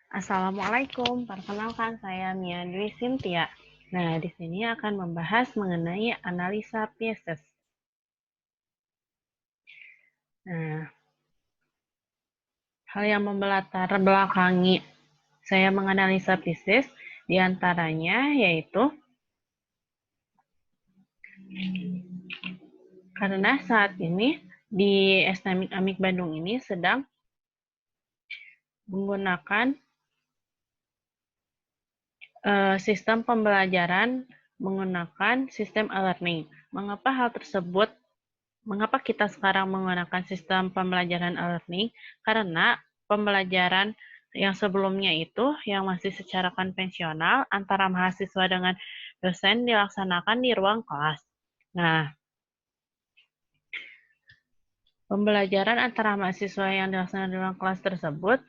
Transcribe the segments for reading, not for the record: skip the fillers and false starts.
Assalamualaikum, perkenalkan saya Mia Dwi Cynthia. Nah, di sini akan membahas mengenai analisa Pisces. Nah, hal yang membelatar belakangi saya menganalisa Pisces diantaranya yaitu karena saat ini di STMIK Amik Bandung ini sedang menggunakan sistem pembelajaran menggunakan sistem e-learning. Mengapa kita sekarang menggunakan sistem pembelajaran e-learning? Karena pembelajaran yang sebelumnya itu yang masih secara konvensional antara mahasiswa dengan dosen dilaksanakan di ruang kelas. Nah, pembelajaran antara mahasiswa yang dilaksanakan di ruang kelas tersebut,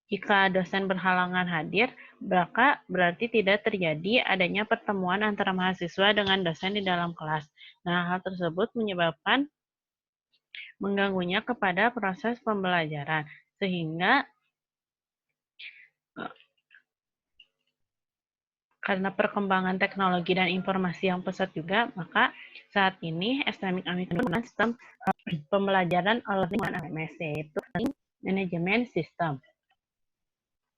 jika dosen berhalangan hadir, maka berarti tidak terjadi adanya pertemuan antara mahasiswa dengan dosen di dalam kelas. Nah, hal tersebut menyebabkan mengganggunya kepada proses pembelajaran. Sehingga karena perkembangan teknologi dan informasi yang pesat juga, maka saat ini STMIK Amik menggunakan sistem pembelajaran e-learning LMS, yaitu manajemen sistem.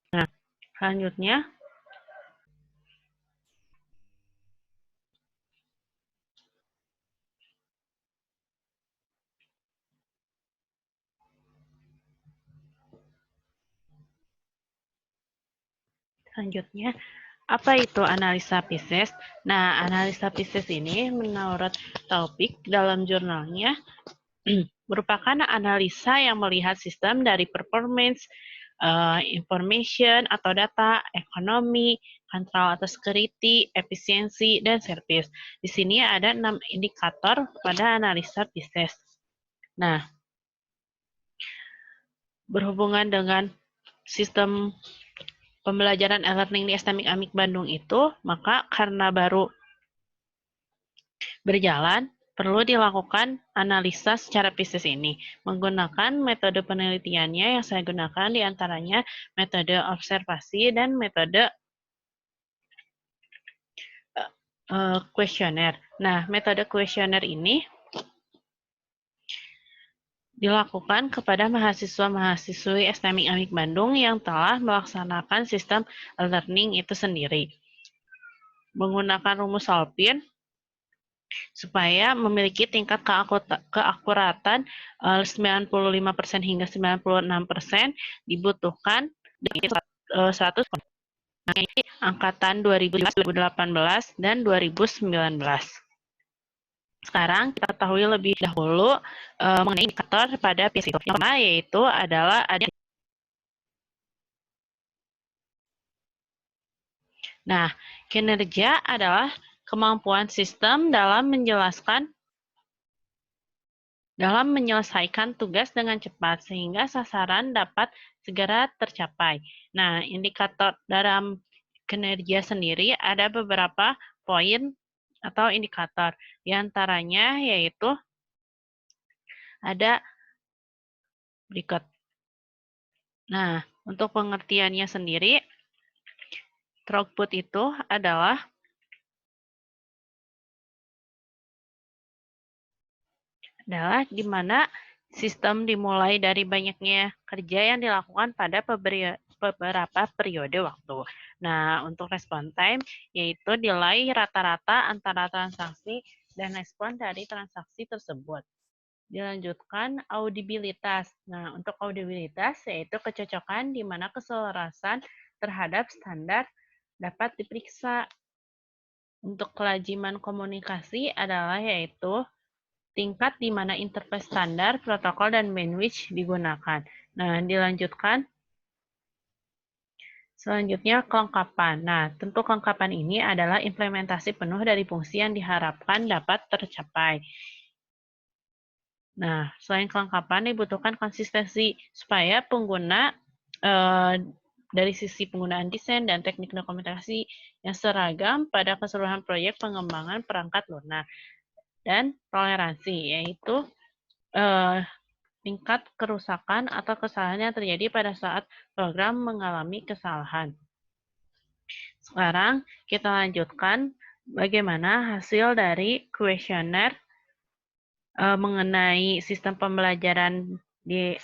Nah, selanjutnya apa itu analisa Pisces? Nah, analisa Pisces ini menurut topik dalam jurnalnya merupakan analisa yang melihat sistem dari performance, information atau data, ekonomi, control atau security, efisiensi, dan service. Di sini ada 6 indikator pada analisa Pisces. Nah, berhubungan dengan sistem pembelajaran e-learning di STMIK Amik Bandung itu, maka karena baru berjalan, perlu dilakukan analisa secara Pisces ini. Menggunakan metode penelitiannya yang saya gunakan diantaranya metode observasi dan metode kuesioner. Nah, metode kuesioner ini dilakukan kepada mahasiswa-mahasiswi STMIK Amik Bandung yang telah melaksanakan sistem learning itu sendiri. Menggunakan rumus Solpin supaya memiliki tingkat keakuratan 95% hingga 96% dibutuhkan dari 100 angkatan 2018 dan 2019. Sekarang kita ketahui lebih dahulu mengenai indikator pada Pisces. Yang pertama yaitu adalah ada. Nah, kinerja adalah kemampuan sistem dalam menyelesaikan tugas dengan cepat sehingga sasaran dapat segera tercapai. Nah, indikator dalam kinerja sendiri ada beberapa poin atau indikator. Di antaranya yaitu ada berikut. Nah, untuk pengertiannya sendiri, throughput itu adalah di mana sistem dimulai dari banyaknya kerja yang dilakukan pada beberapa periode waktu. Nah, untuk respon time, yaitu nilai rata-rata antara transaksi dan respon dari transaksi tersebut. Dilanjutkan audibilitas. Nah, untuk audibilitas yaitu kecocokan di mana keselarasan terhadap standar dapat diperiksa. Untuk kelajiman komunikasi adalah yaitu tingkat di mana interface standar, protokol, dan bandwidth digunakan. Nah, dilanjutkan. Selanjutnya, kelengkapan. Nah, tentu kelengkapan ini adalah implementasi penuh dari fungsi yang diharapkan dapat tercapai. Nah, selain kelengkapan, dibutuhkan konsistensi supaya pengguna dari sisi penggunaan desain dan teknik dokumentasi yang seragam pada keseluruhan proyek pengembangan perangkat lunak. Dan toleransi, yaitu tingkat kerusakan atau kesalahan yang terjadi pada saat program mengalami kesalahan. Sekarang kita lanjutkan bagaimana hasil dari kuesioner mengenai sistem pembelajaran di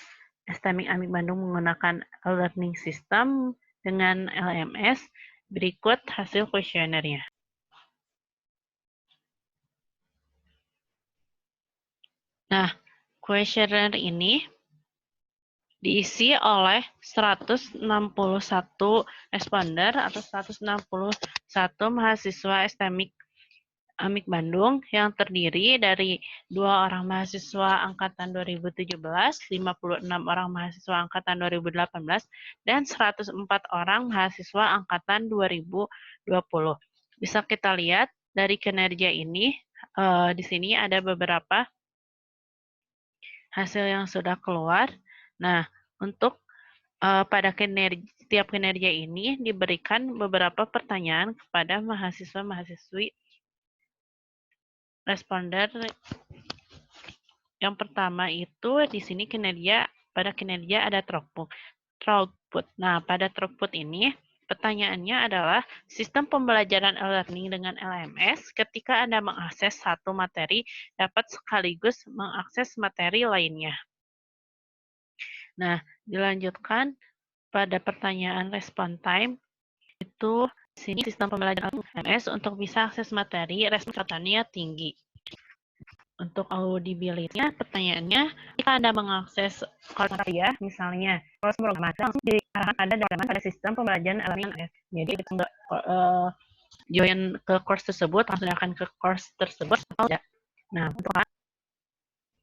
STMIK Amik Bandung menggunakan learning system dengan LMS. Berikut hasil kuesionernya. Nah, kuesioner ini diisi oleh 161 responder atau 161 mahasiswa STMIK Amik Bandung yang terdiri dari 2 orang mahasiswa angkatan 2017, 56 orang mahasiswa angkatan 2018, dan 104 orang mahasiswa angkatan 2020. Bisa kita lihat dari kinerja ini, di sini ada beberapa hasil yang sudah keluar. Nah, untuk pada setiap kinerja ini diberikan beberapa pertanyaan kepada mahasiswa-mahasiswi responder. Yang pertama itu di sini pada kinerja ada throughput. Nah, pada throughput ini pertanyaannya adalah sistem pembelajaran e-learning dengan LMS ketika Anda mengakses satu materi dapat sekaligus mengakses materi lainnya. Nah, dilanjutkan pada pertanyaan respon time, itu di sini sistem pembelajaran LMS untuk bisa akses materi, respon kecepatannya tinggi. Untuk audibility-nya, pertanyaannya, jika Anda mengakses course ya, misalnya course programmasi, langsung diarahkan Anda dalam pada sistem pembelajaran LMS. Jadi, kita nggak join ke course tersebut, langsung akan ke course tersebut, atau tidak. Nah, untuk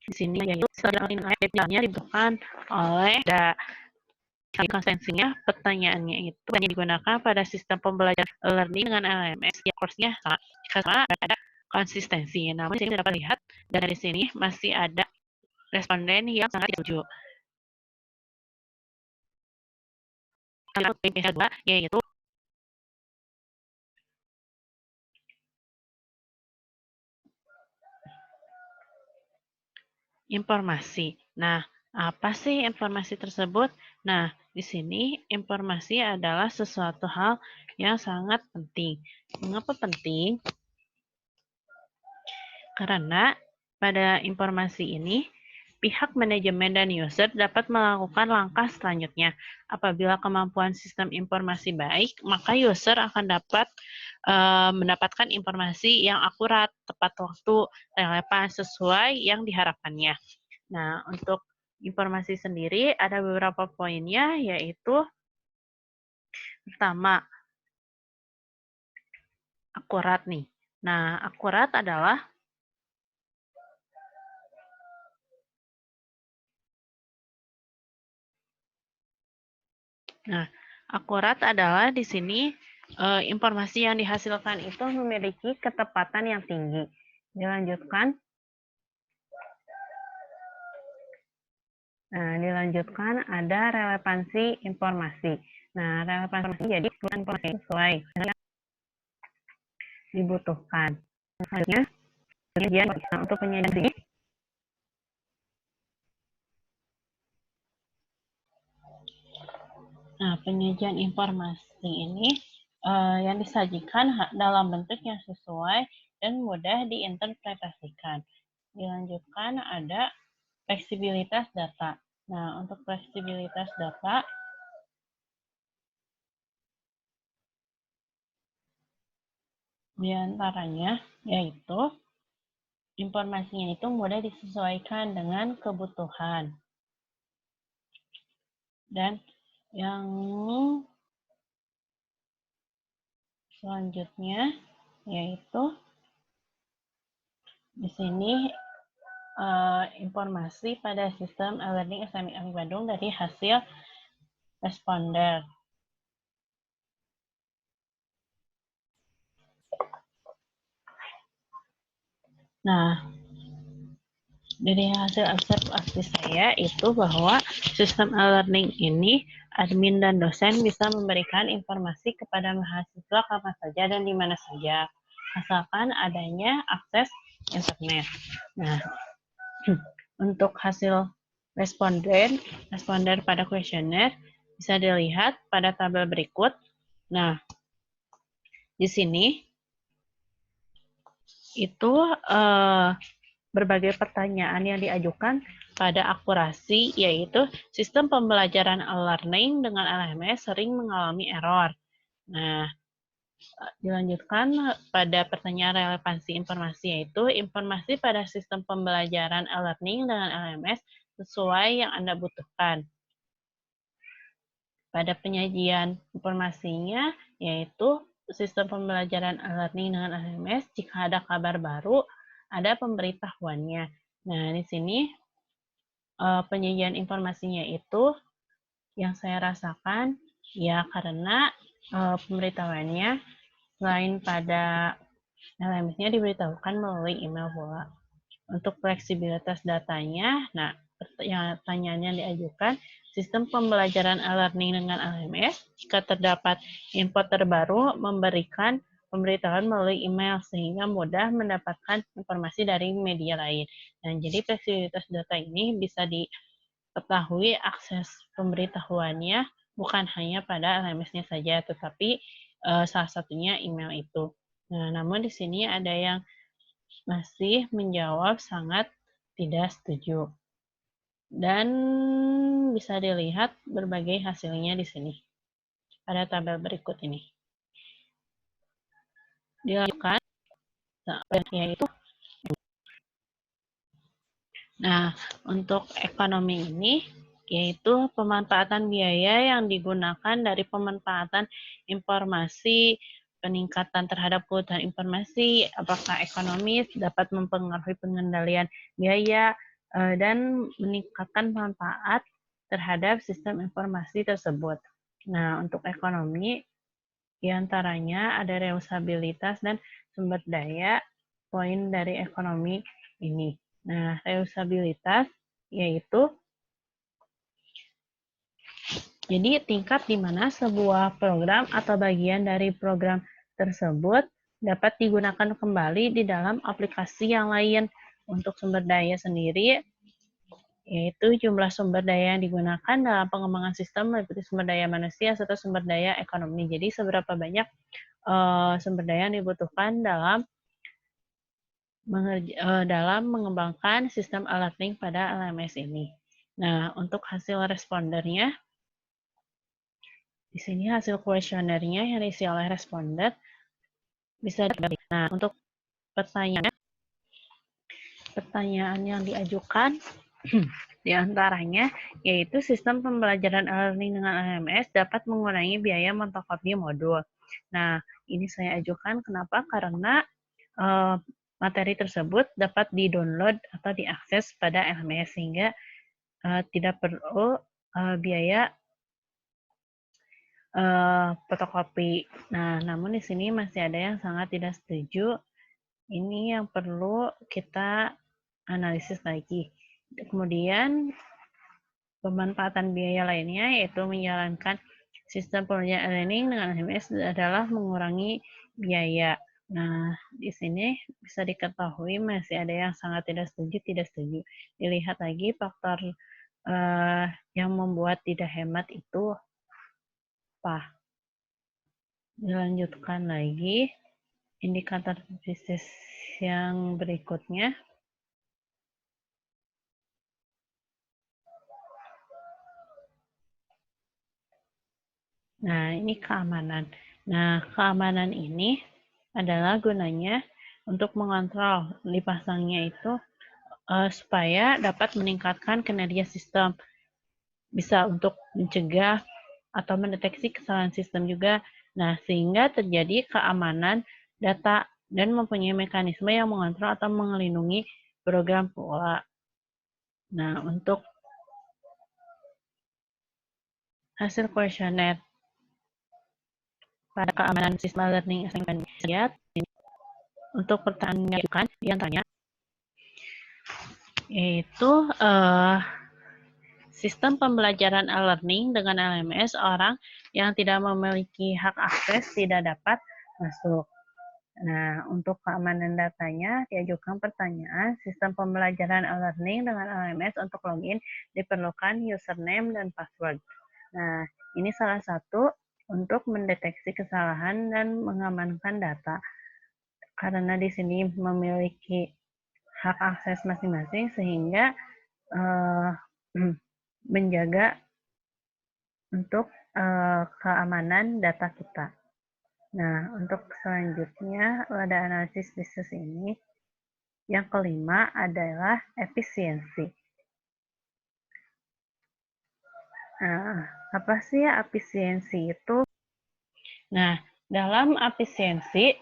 di sini yaitu sistemnya dibutuhkan oleh konsistensinya, pertanyaannya itu hanya digunakan pada sistem pembelajaran learning dengan LMS. Ya, course-nya sama, ada konsistensi. Namun, di sini dapat lihat, dari sini masih ada responden yang sangat setuju. Yang kedua, yaitu informasi. Nah, apa sih informasi tersebut? Nah, di sini informasi adalah sesuatu hal yang sangat penting. Mengapa penting? Karena pada informasi ini, pihak manajemen dan user dapat melakukan langkah selanjutnya. Apabila kemampuan sistem informasi baik, maka user akan dapat mendapatkan informasi yang akurat, tepat waktu, relevan, sesuai yang diharapkannya. Nah, untuk informasi sendiri ada beberapa poinnya, yaitu pertama, akurat nih. Nah, akurat adalah di sini informasi yang dihasilkan itu memiliki ketepatan yang tinggi. Dilanjutkan. Nah, dilanjutkan ada relevansi informasi. Nah, relevansi informasi jadi informasi sesuai dengan dibutuhkan. Selanjutnya, penyajian untuk penyajian ini. Nah, penyajian informasi ini yang disajikan dalam bentuk yang sesuai dan mudah diinterpretasikan. Dilanjutkan ada fleksibilitas data. Nah, untuk fleksibilitas data, diantaranya yaitu informasinya itu mudah disesuaikan dengan kebutuhan. Dan yang selanjutnya yaitu di sini informasi pada sistem e-learning STMIK Amik Bandung dari hasil responder. Nah, dari hasil observasi saya itu bahwa sistem e-learning ini, admin dan dosen bisa memberikan informasi kepada mahasiswa kapan saja dan di mana saja, asalkan adanya akses internet. Nah, untuk hasil responder pada kuesioner bisa dilihat pada tabel berikut. Nah, di sini itu berbagai pertanyaan yang diajukan pada akurasi, yaitu sistem pembelajaran e-learning dengan LMS sering mengalami error. Nah, dilanjutkan pada pertanyaan relevansi informasi, yaitu informasi pada sistem pembelajaran e-learning dengan LMS sesuai yang Anda butuhkan. Pada penyajian informasinya, yaitu sistem pembelajaran e-learning dengan LMS, jika ada kabar baru, ada pemberitahuannya. Nah, di sini penyajian informasinya itu yang saya rasakan, ya karena pemberitahuannya selain pada LMS-nya diberitahukan melalui email pula. Untuk fleksibilitas datanya, nah pertanyaan yang diajukan, sistem pembelajaran e-learning dengan LMS, jika terdapat info terbaru, memberikan pemberitahuan melalui email sehingga mudah mendapatkan informasi dari media lain. Dan jadi fleksibilitas data ini bisa diketahui akses pemberitahuannya bukan hanya pada LMS-nya saja, tetapi salah satunya email itu. Nah, namun di sini ada yang masih menjawab sangat tidak setuju. Dan bisa dilihat berbagai hasilnya di sini pada tabel berikut ini. Dilanjutkan, yaitu nah, untuk ekonomi ini yaitu pemanfaatan biaya yang digunakan dari pemanfaatan informasi, peningkatan terhadap kebutuhan informasi, apakah ekonomis, dapat mempengaruhi pengendalian biaya, dan meningkatkan manfaat terhadap sistem informasi tersebut. Nah, untuk ekonomi, diantaranya ada reusabilitas dan sumber daya poin dari ekonomi ini. Nah, reusabilitas yaitu jadi tingkat di mana sebuah program atau bagian dari program tersebut dapat digunakan kembali di dalam aplikasi yang lain. Untuk sumber daya sendiri, yaitu jumlah sumber daya yang digunakan dalam pengembangan sistem meliputi sumber daya manusia serta sumber daya ekonomi. Jadi seberapa banyak sumber daya yang dibutuhkan dalam mengembangkan sistem e-learning pada LMS ini. Nah, untuk hasil respondernya, di sini hasil kuesionernya yang diisi oleh responder bisa dibagi. Nah, untuk pertanyaan yang diajukan diantaranya yaitu sistem pembelajaran e-learning dengan LMS dapat mengurangi biaya fotokopi modul. Nah, ini saya ajukan kenapa? Karena materi tersebut dapat di-download atau diakses pada LMS sehingga tidak perlu biaya fotokopi. Nah, namun di sini masih ada yang sangat tidak setuju. Ini yang perlu kita analisis lagi. Kemudian pemanfaatan biaya lainnya yaitu menjalankan sistem pembelajaran e-learning dengan LMS adalah mengurangi biaya. Nah, di sini bisa diketahui masih ada yang sangat tidak setuju. Dilihat lagi faktor yang membuat tidak hemat itu apa. Dilanjutkan lagi, indikator bisnis yang berikutnya. Nah, ini keamanan. Nah, keamanan ini adalah gunanya untuk mengontrol dipasangnya itu supaya dapat meningkatkan kinerja sistem. Bisa untuk mencegah atau mendeteksi kesalahan sistem juga. Nah, sehingga terjadi keamanan data dan mempunyai mekanisme yang mengontrol atau melindungi program pula. Nah, untuk hasil kuesioner pada keamanan sistem learning assignment lihat untuk pertanyaan yang diajukan diantaranya yaitu sistem pembelajaran e-learning dengan LMS orang yang tidak memiliki hak akses tidak dapat masuk. Nah, untuk keamanan datanya, diajukan pertanyaan, sistem pembelajaran e-learning dengan LMS untuk login diperlukan username dan password. Nah, ini salah satu untuk mendeteksi kesalahan dan mengamankan data. Karena di sini memiliki hak akses masing-masing sehingga menjaga untuk keamanan data kita. Nah, untuk selanjutnya pada analisis bisnis ini, yang kelima adalah efisiensi. Nah, apa sih efisiensi itu? Nah, dalam efisiensi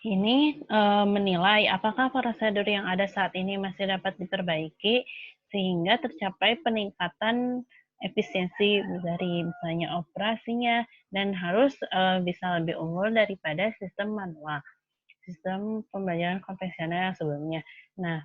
ini menilai apakah prosedur yang ada saat ini masih dapat diperbaiki sehingga tercapai peningkatan efisiensi dari misalnya operasinya dan harus bisa lebih unggul daripada sistem manual, sistem pembelajaran konvensional yang sebelumnya. Nah,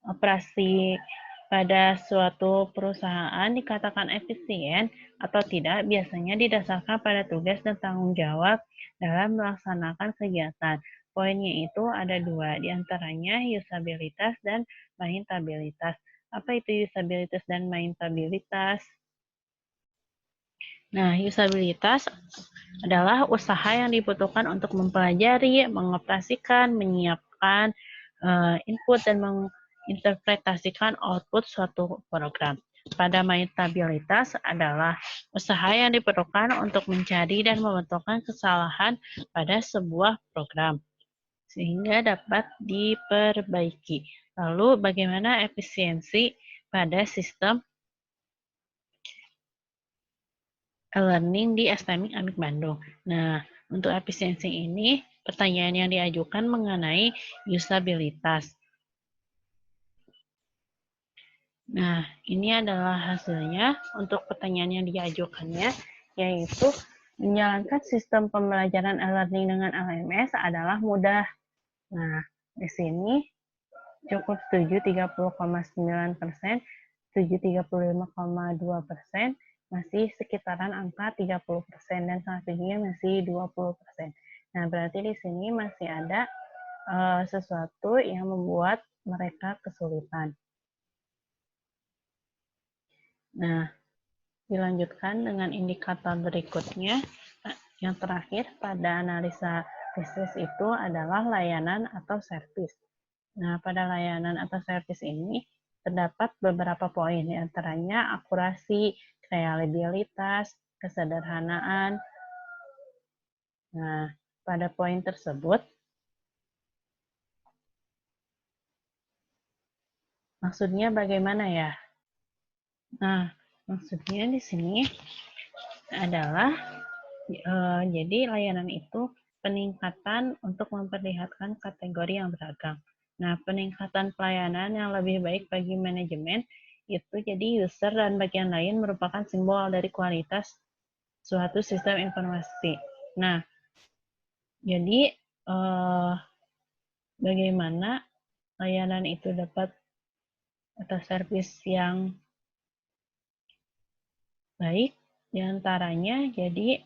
operasi pada suatu perusahaan dikatakan efisien atau tidak biasanya didasarkan pada tugas dan tanggung jawab dalam melaksanakan kegiatan. Poinnya itu ada dua, diantaranya usabilitas dan maintabilitas. Apa itu usabilitas dan maintabilitas? Nah, usabilitas adalah usaha yang dibutuhkan untuk mempelajari, mengoperasikan, menyiapkan input dan menginterpretasikan output suatu program. Pada mainstabilitas adalah usaha yang diperlukan untuk mencari dan membentukkan kesalahan pada sebuah program sehingga dapat diperbaiki. Lalu bagaimana efisiensi pada sistem e-learning di STMIK Amik Bandung? Nah, untuk efisiensi ini, pertanyaan yang diajukan mengenai usabilitas. Nah, ini adalah hasilnya untuk pertanyaan yang diajukannya, yaitu menjalankan sistem pembelajaran e-learning dengan LMS adalah mudah. Nah, di sini cukup setuju 30,9%, setuju 35,2%, masih sekitaran angka 30%, dan sangat tingginya masih 20%. Nah, berarti di sini masih ada sesuatu yang membuat mereka kesulitan. Nah, dilanjutkan dengan indikator berikutnya. Yang terakhir pada analisa bisnis itu adalah layanan atau servis. Nah, pada layanan atau servis ini terdapat beberapa poin, di antaranya akurasi, reliabilitas, kesederhanaan. Nah, pada poin tersebut, maksudnya bagaimana ya? Nah, maksudnya di sini adalah jadi layanan itu peningkatan untuk memperlihatkan kategori yang beragam. Nah, peningkatan pelayanan yang lebih baik bagi manajemen itu jadi user dan bagian lain merupakan simbol dari kualitas suatu sistem informasi. Nah, jadi bagaimana layanan itu dapat atau servis yang baik diantaranya jadi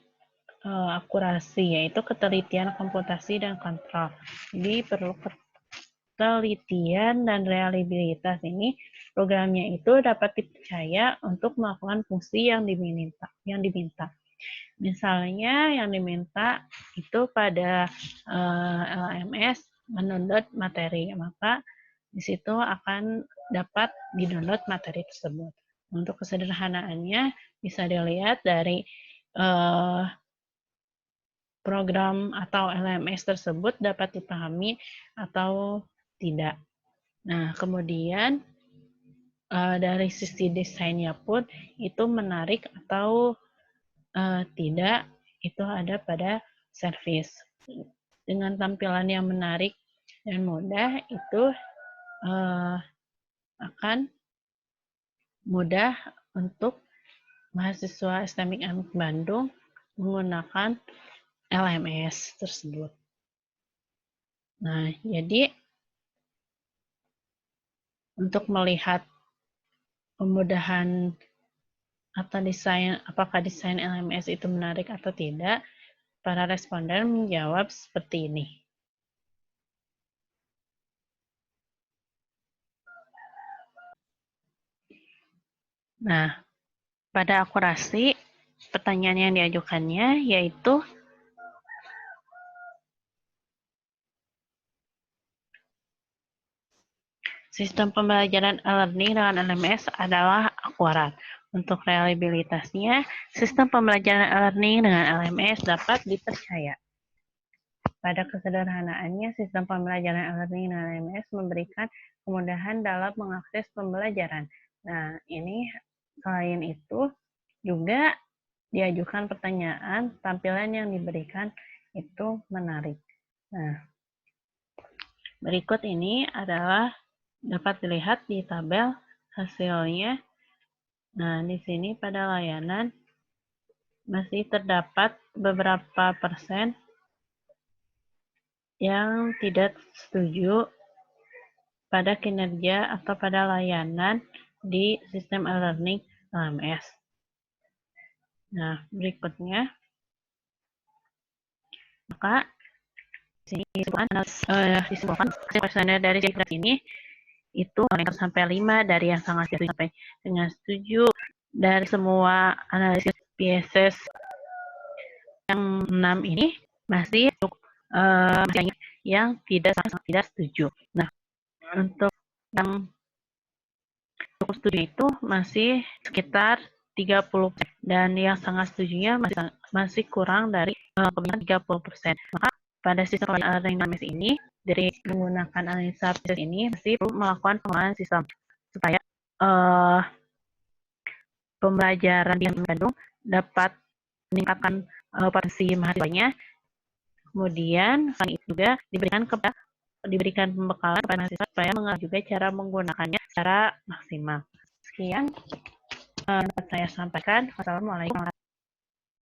akurasi, yaitu ketelitian komputasi dan kontrol. Jadi perlu ketelitian dan reliabilitas ini, programnya itu dapat dipercaya untuk melakukan fungsi yang diminta. Misalnya yang diminta itu pada LMS mendownload materi, maka di situ akan dapat didownload materi tersebut. Untuk kesederhanaannya bisa dilihat dari program atau LMS tersebut dapat dipahami atau tidak. Nah, kemudian dari sisi desainnya pun itu menarik atau tidak, itu ada pada service. Dengan tampilan yang menarik dan mudah, itu akan mudah untuk mahasiswa STMIK Amik Bandung menggunakan LMS tersebut. Nah, jadi untuk melihat kemudahan atau desain, apakah desain LMS itu menarik atau tidak, para responden menjawab seperti ini. Nah, pada akurasi, pertanyaan yang diajukannya yaitu sistem pembelajaran e-learning dengan LMS adalah akurat. Untuk reliabilitasnya, sistem pembelajaran e-learning dengan LMS dapat dipercaya. Pada kesederhanaannya, sistem pembelajaran e-learning dengan LMS memberikan kemudahan dalam mengakses pembelajaran. Nah, ini selain itu juga diajukan pertanyaan, tampilan yang diberikan itu menarik. Nah, berikut ini adalah dapat dilihat di tabel hasilnya. Nah, di sini pada layanan masih terdapat beberapa persen yang tidak setuju pada kinerja atau pada layanan di sistem e-learning LMS. Nah, berikutnya, maka disimpulkan hasil dari siklus ini itu meningkat sampai 5 dari yang sangat setuju sampai dengan setuju. Dari semua analisis PSS yang 6 ini masih yang tidak setuju. Nah, untuk yang cukup setuju itu masih sekitar 30%, dan yang sangat setujunya masih kurang dari 30%. Maka pada sistem learning LMS ini, dari menggunakan analisa PSS ini masih perlu melakukan pengembangan sistem supaya pembelajaran di Bandung dapat meningkatkan potensi mahasiswanya. Kemudian selain itu juga diberikan pembekalan kepada mahasiswa supaya mengerti juga cara menggunakannya secara maksimal. Sekian dapat saya sampaikan. Wassalamualaikum warahmatullahi wabarakatuh.